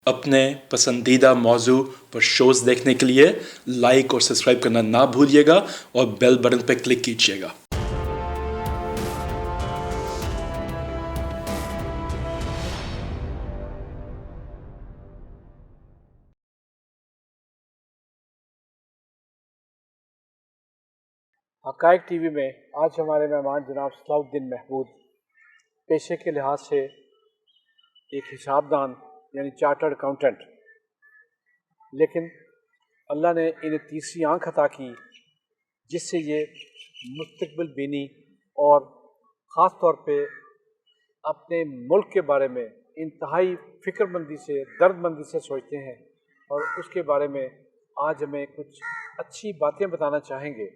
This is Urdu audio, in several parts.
اپنے پسندیدہ موضوع پر شوز دیکھنے کے لیے لائک اور سبسکرائب کرنا نہ بھولیے گا اور بیل بٹن پر کلک کیجیے گا۔ حقائق ٹی وی میں آج ہمارے مہمان جناب صلاح الدین محمود پیشے کے لحاظ سے ایک حساب دان یعنی چارٹرڈ اکاؤنٹنٹ، لیکن اللہ نے انہیں تیسری آنکھ عطا کی جس سے یہ مستقبل بینی اور خاص طور پہ اپنے ملک کے بارے میں انتہائی فکر مندی سے درد مندی سے سوچتے ہیں، اور اس کے بارے میں آج ہمیں کچھ اچھی باتیں بتانا چاہیں گے۔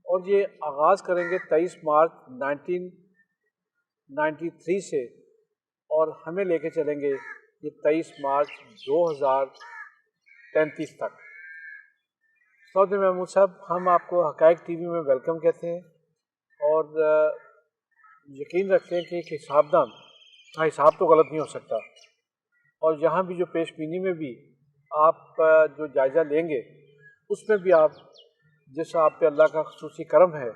اور یہ آغاز کریں گے 23 مارچ 1993 سے، اور ہمیں لے کے چلیں گے یہ 23 مارچ 2033 تک۔ صلاح الدین محمود صاحب، ہم آپ کو حقائق ٹی وی میں ویلکم کہتے ہیں، اور یقین رکھتے ہیں کہ ایک حساب دان کا حساب تو غلط نہیں ہو سکتا، اور یہاں بھی جو پیش بینی میں بھی آپ جو جائزہ لیں گے اس میں بھی آپ جس آپ پہ اللہ کا خصوصی کرم ہے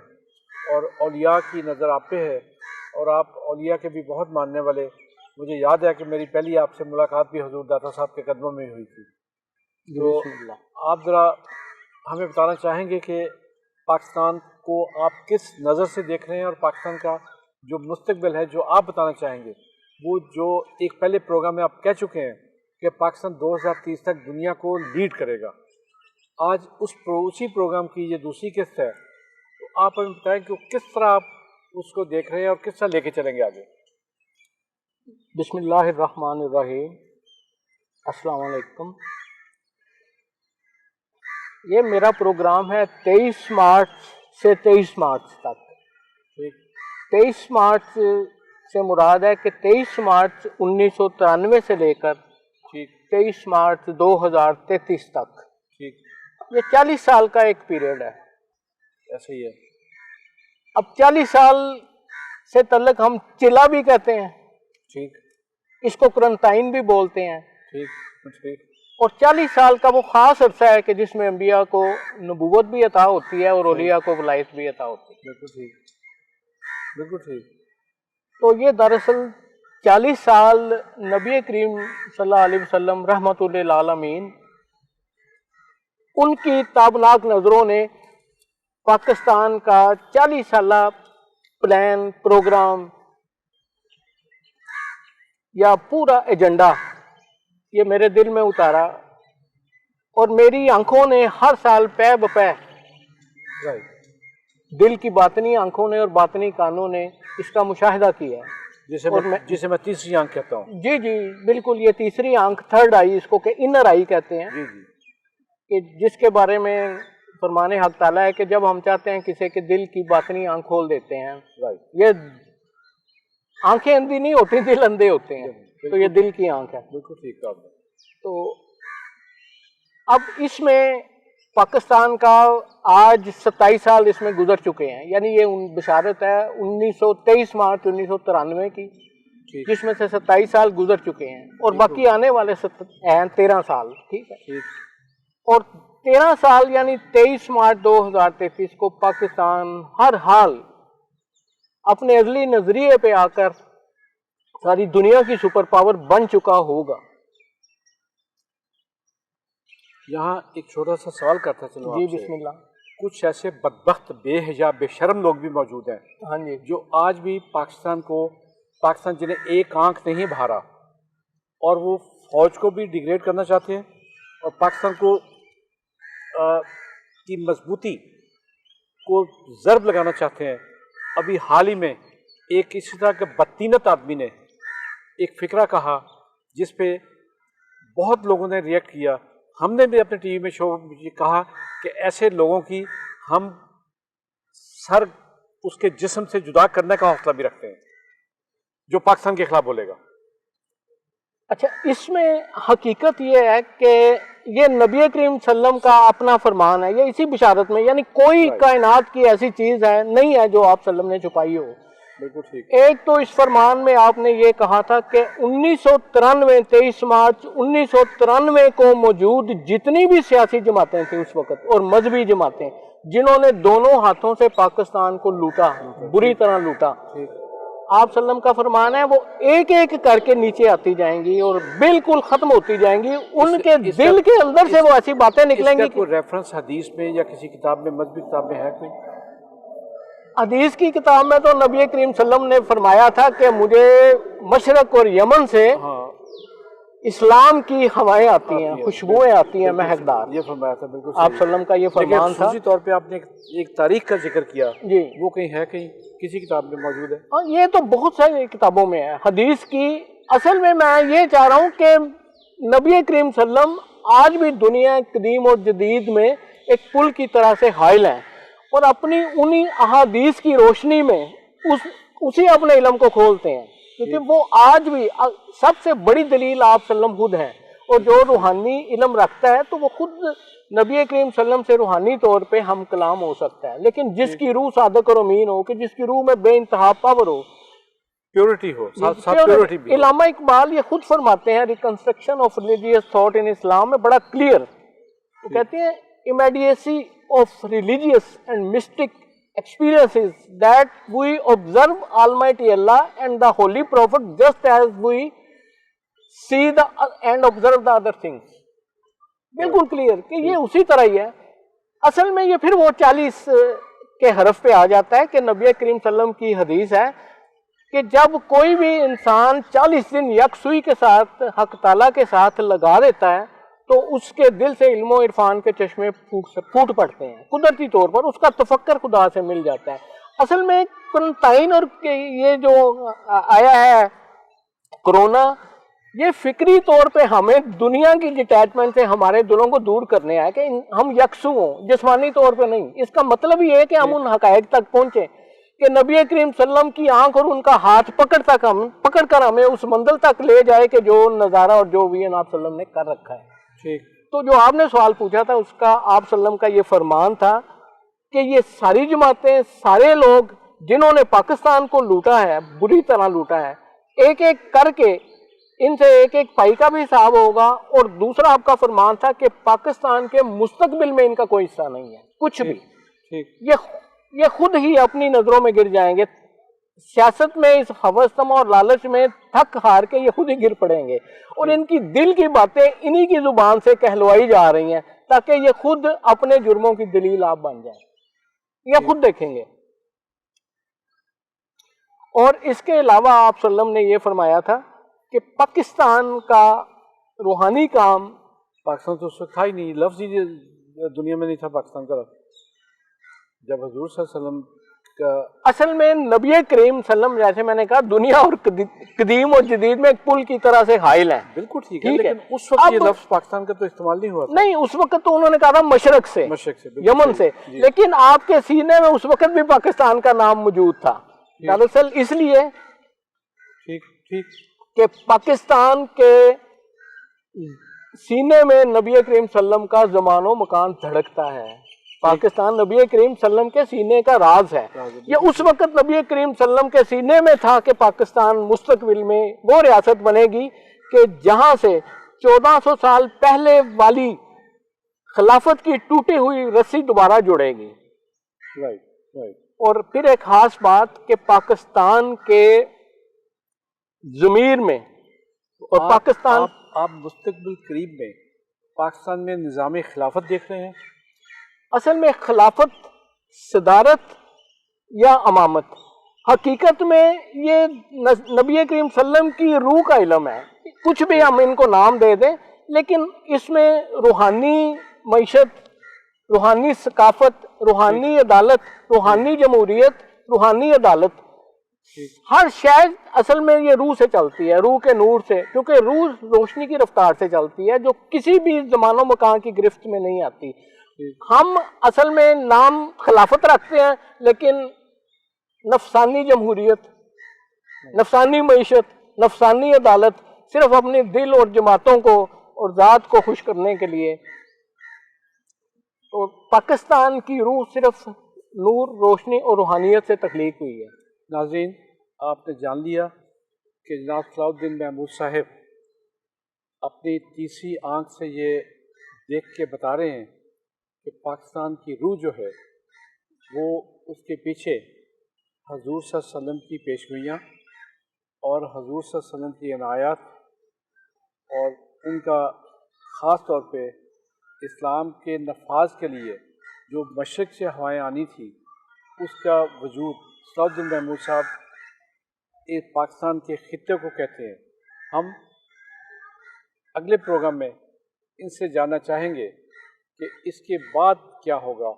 اور اولیاء کی نظر آپ پہ ہے، اور آپ اولیاء کے بھی بہت ماننے والے، مجھے یاد ہے کہ میری پہلی آپ سے ملاقات بھی حضور داتا صاحب کے قدموں میں ہوئی تھی۔ تو آپ ذرا ہمیں بتانا چاہیں گے کہ پاکستان کو آپ کس نظر سے دیکھ رہے ہیں، اور پاکستان کا جو مستقبل ہے جو آپ بتانا چاہیں گے، وہ جو ایک پہلے پروگرام میں آپ کہہ چکے ہیں کہ پاکستان 2030 تک دنیا کو لیڈ کرے گا، آج اسی پروگرام کی یہ دوسری قسط ہے، تو آپ ہمیں بتائیں کہ کس طرح آپ اس کو دیکھ رہے ہیں اور کس طرح لے کے چلیں گے آگے۔ بسم اللہ الرحمن الرحیم، السلام علیکم۔ یہ میرا پروگرام ہے 23 مارچ سے 23 مارچ تک۔ 23 مارچ سے مراد ہے کہ 23 مارچ 1993 سے لے کر 23 مارچ 2033 تک، یہ 40 سال کا ایک پیریڈ ہے۔ ایسے ہی ہے۔ اب 40 سال سے تعلق ہم چلا بھی کہتے ہیں، ٹھیک، اس کو کرنٹائن بھی بولتے ہیں، ٹھیک، اور 40 سال کا وہ خاص عرصہ ہے کہ جس میں انبیاء کو نبوت بھی عطا ہوتی ہے اور اولیاء کو ولایت بھی عطا ہوتی ہے۔ بالکل ٹھیک، بالکل ٹھیک۔ تو یہ دراصل 40 سال نبی کریم صلی اللہ علیہ وسلم رحمۃ للعالمین ان کی تابناک نظروں نے پاکستان کا 40 سالہ پلان، پروگرام یا پورا ایجنڈا یہ میرے دل میں اتارا، اور میری آنکھوں نے ہر سال پے بپے دل کی باطنی آنکھوں نے اور باطنی کانوں نے اس کا مشاہدہ کیا ہے، جسے میں تیسری آنکھ کہتا ہوں۔ جی بالکل، یہ تیسری آنکھ، تھرڈ آئی، اس کو کہ انر آئی کہتے ہیں، کہ جس کے بارے میں فرمان حق تعالیٰ ہے کہ جب ہم چاہتے ہیں کسی کے دل کی باطنی آنکھ کھول دیتے ہیں، یہ آنکھیں اندھی نہیں ہوتی، دل اندھے ہوتے ہیں، تو یہ دل کی آنکھ ہے۔ بالکل ٹھیک کہا۔ تو اب اس میں پاکستان کا آج 27 سال اس میں گزر چکے ہیں، یعنی یہ بشارت ہے 23 مارچ 1993 کی، جس میں سے 27 سال گزر چکے ہیں، اور باقی آنے والے ہیں 13 سال، ٹھیک ہے۔ اور 13 سال یعنی 23 مارچ 2033 کو پاکستان ہر حال اپنے اگلی نظریے پہ آ کر ساری دنیا کی سپر پاور بن چکا ہوگا۔ یہاں ایک چھوٹا سا سوال کرتا چلو جی آپ سے۔ بسم اللہ۔ کچھ ایسے بدبخت، بے حیا، بے شرم لوگ بھی موجود ہیں، ہاں جی، جو آج بھی پاکستان جنہیں ایک آنکھ نہیں بھارا، اور وہ فوج کو بھی ڈیگریڈ کرنا چاہتے ہیں، اور پاکستان کو کی مضبوطی کو ضرب لگانا چاہتے ہیں۔ ابھی حال ہی میں ایک اسی طرح کے بدتینت آدمی نے ایک فکرہ کہا جس پہ بہت لوگوں نے ریئیکٹ کیا، ہم نے بھی اپنے ٹی وی میں شو یہ کہا کہ ایسے لوگوں کی ہم سر اس کے جسم سے جدا کرنے کا حوصلہ بھی رکھتے ہیں جو پاکستان کے خلاف بولے گا۔ اچھا، اس میں حقیقت یہ ہے کہ یہ نبی کریم صلی اللہ علیہ وسلم کا اپنا فرمان ہے، یہ اسی بشارت میں، یعنی کوئی کائنات کی ایسی چیز ہے نہیں ہے جو آپ صلی اللہ علیہ وسلم نے چھپائی ہو، بالکل ٹھیک. ایک تو اس فرمان میں آپ نے یہ کہا تھا کہ 1993 23 مارچ 1993 کو موجود جتنی بھی سیاسی جماعتیں تھیں اس وقت اور مذہبی جماعتیں جنہوں نے دونوں ہاتھوں سے پاکستان کو لوٹا، بری طرح لوٹا، آپ وسلم کا فرمان ہے وہ ایک ایک کر کے نیچے آتی جائیں گی اور بالکل ختم ہوتی جائیں گی. ان کے دل کے اندر سے وہ ایسی باتیں نکلیں گی. کوئی ریفرنس حدیث میں یا کسی کتاب میں، مذہبی کتاب میں ہے کوئی؟ حدیث کی کتاب میں تو نبی کریم صلی اللہ علیہ وسلم نے فرمایا تھا کہ مجھے مشرق اور یمن سے اسلام کی ہوائیں آتی ہیں، خوشبوئیں آتی ہیں مہکدار. یہ فرمایا تھا بالکل. آپ صلی اللہ علیہ وسلم کا یہ فرمان تھا. خصوصی طور پہ آپ نے ایک تاریخ کا ذکر کیا، جی وہ کہیں ہے، کہیں کسی کتاب میں موجود ہے؟ اور یہ تو بہت ساری کتابوں میں ہے حدیث کی. اصل میں یہ چاہ رہا ہوں کہ نبی کریم صلی اللہ علیہ وسلم آج بھی دنیا قدیم اور جدید میں ایک پل کی طرح سے حائل ہیں اور اپنی انہی احادیث کی روشنی میں اسی اپنے علم کو کھولتے ہیں، کیونکہ وہ آج بھی سب سے بڑی دلیل آپ صلی اللہ علیہ وسلم خود ہیں. اور جو روحانی علم رکھتا ہے تو وہ خود نبی کریم صلی اللہ علیہ وسلم سے روحانی طور پہ ہم کلام ہو سکتا ہے، لیکن جس کی روح صادق اور امین ہو، کہ جس کی روح میں بے انتہا پاور ہو، پیورٹی ہو، ساتھ پیورٹی بھی. علامہ اقبال یہ خود فرماتے ہیں reconstruction of religious thought in Islam میں بڑا کلیئر. وہ کہتے ہیں immediacy of religious and mystic experiences that we observe Almighty Allah and the Holy Prophet just as we see the and observe the other things. بالکل کلیئر کہ یہ اسی طرح ہی ہے. اصل میں یہ پھر وہ 40 کے حرف پہ آ جاتا ہے کہ نبی کریم صلی اللہ علیہ وسلم کی حدیث ہے کہ جب کوئی بھی انسان 40 دن یکسوئی کے ساتھ حق تعالیٰ کے ساتھ لگا دیتا ہے تو اس کے دل سے علم و عرفان کے چشمے پھوٹ پڑتے ہیں، قدرتی طور پر اس کا تفکر خدا سے مل جاتا ہے. اصل میں کرنٹائن اور یہ جو آیا ہے کرونا، یہ فکری طور پہ ہمیں دنیا کی ڈٹیچمنٹ سے ہمارے دلوں کو دور کرنے آیا کہ ہم یکسو ہوں، جسمانی طور پہ نہیں. اس کا مطلب یہ ہے کہ ہم ان حقائق تک پہنچیں کہ نبی کریم صلی اللہ علیہ وسلم کی آنکھ اور ان کا ہاتھ پکڑ کر ہمیں اس منزل تک لے جائے کہ جو نظارہ اور جو ویژن آپ صلی اللہ علیہ وسلم نے کر رکھا ہے. تو جو آپ نے سوال پوچھا تھا اس کا آپ صلی اللہ علیہ وسلم کا یہ فرمان تھا کہ یہ ساری جماعتیں، سارے لوگ جنہوں نے پاکستان کو لوٹا ہے، بری طرح لوٹا ہے، ایک ایک کر کے ان سے ایک ایک پائی کا بھی حساب ہوگا. اور دوسرا آپ کا فرمان تھا کہ پاکستان کے مستقبل میں ان کا کوئی حصہ نہیں ہے کچھ بھی. یہ خود ہی اپنی نظروں میں گر جائیں گے. سیاست میں اس ہوس اور لالچ میں تھک ہار کے یہ خود ہی گر پڑیں گے اور ان کی دل کی باتیں انہی کی زبان سے کہلوائی جا رہی ہیں تاکہ یہ خود اپنے جرموں کی دلیل آپ بن جائیں. یہ خود دیکھیں گے. اور اس کے علاوہ آپ صلی اللہ علیہ وسلم نے یہ فرمایا تھا کہ پاکستان کا روحانی کام، پاکستان تو اس وقت تھا ہی نہیں، لفظ ہی دنیا میں نہیں تھا پاکستان کا جب حضور صلی اللہ علیہ وسلم کا. اصل میں نبی کریم صلی اللہ علیہ وسلم جیسے میں نے کہا دنیا اور قدیم اور جدید میں ایک پل کی طرح سے حائل ہیں. بالکل ٹھیک ہے، لیکن اس وقت یہ لفظ پاکستان کا تو استعمال نہیں ہوا تھا. نہیں، اس وقت تو انہوں نے کہا تھا مشرق سے، یمن سے. لیکن آپ کے سینے میں اس وقت بھی پاکستان کا نام موجود تھا. دراصل اس لیے کہ پاکستان کے سینے میں نبی کریم صلی اللہ علیہ وسلم کا زمان و مکان دھڑکتا ہے. پاکستان نبی کریم صلی اللہ علیہ وسلم کے سینے کا راز ہے. یہ اس وقت نبی کریم صلی اللہ علیہ وسلم کے سینے میں تھا کہ پاکستان مستقبل میں وہ ریاست بنے گی کہ جہاں سے 1400 سال پہلے والی خلافت کی ٹوٹی ہوئی رسی دوبارہ جڑے گی. اور پھر ایک خاص بات کہ پاکستان کے ضمیر میں اور پاکستان، آپ مستقبل قریب میں پاکستان میں نظام خلافت دیکھ رہے ہیں؟ اصل میں خلافت، صدارت یا امامت، حقیقت میں یہ نبی کریم صلی اللہ علیہ وسلم کی روح کا علم ہے. کچھ بھی ہم ان کو نام دے دیں لیکن اس میں روحانی معیشت، روحانی ثقافت، روحانی عدالت، روحانی جمہوریت، روحانی عدالت، ہر شے اصل میں یہ روح سے چلتی ہے، روح کے نور سے، کیونکہ روح روشنی کی رفتار سے چلتی ہے جو کسی بھی زمان و مکان کی گرفت میں نہیں آتی. ہم اصل میں نام خلافت رکھتے ہیں لیکن نفسانی جمہوریت، نفسانی معیشت، نفسانی عدالت صرف اپنے دل اور جماعتوں کو اور ذات کو خوش کرنے کے لیے. تو پاکستان کی روح صرف نور، روشنی اور روحانیت سے تخلیق ہوئی ہے. ناظرین، آپ نے جان لیا کہ جناب صلاح الدین محمود صاحب اپنی تیسری آنکھ سے یہ دیکھ کے بتا رہے ہیں کہ پاکستان کی روح جو ہے وہ اس کے پیچھے حضور صلی اللہ علیہ وسلم کی پیشگوئیاں اور حضور صلی اللہ علیہ وسلم کی عنایات اور ان کا خاص طور پہ اسلام کے نفاذ کے لیے جو مشرق سے ہوائیں آنی تھی اس کا وجود صلاح الدین محمود صاحب اس پاکستان کے خطے کو کہتے ہیں۔ ہم اگلے پروگرام میں ان سے جاننا چاہیں گے کہ اس کے بعد کیا ہوگا۔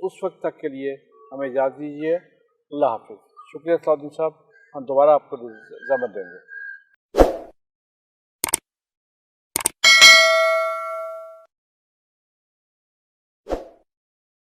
اس وقت تک کے لیے ہمیں اجازت دیجیے۔ اللہ حافظ۔ شکریہ صلاح الدین صاحب، ہم دوبارہ آپ کو زحمت دیں گے۔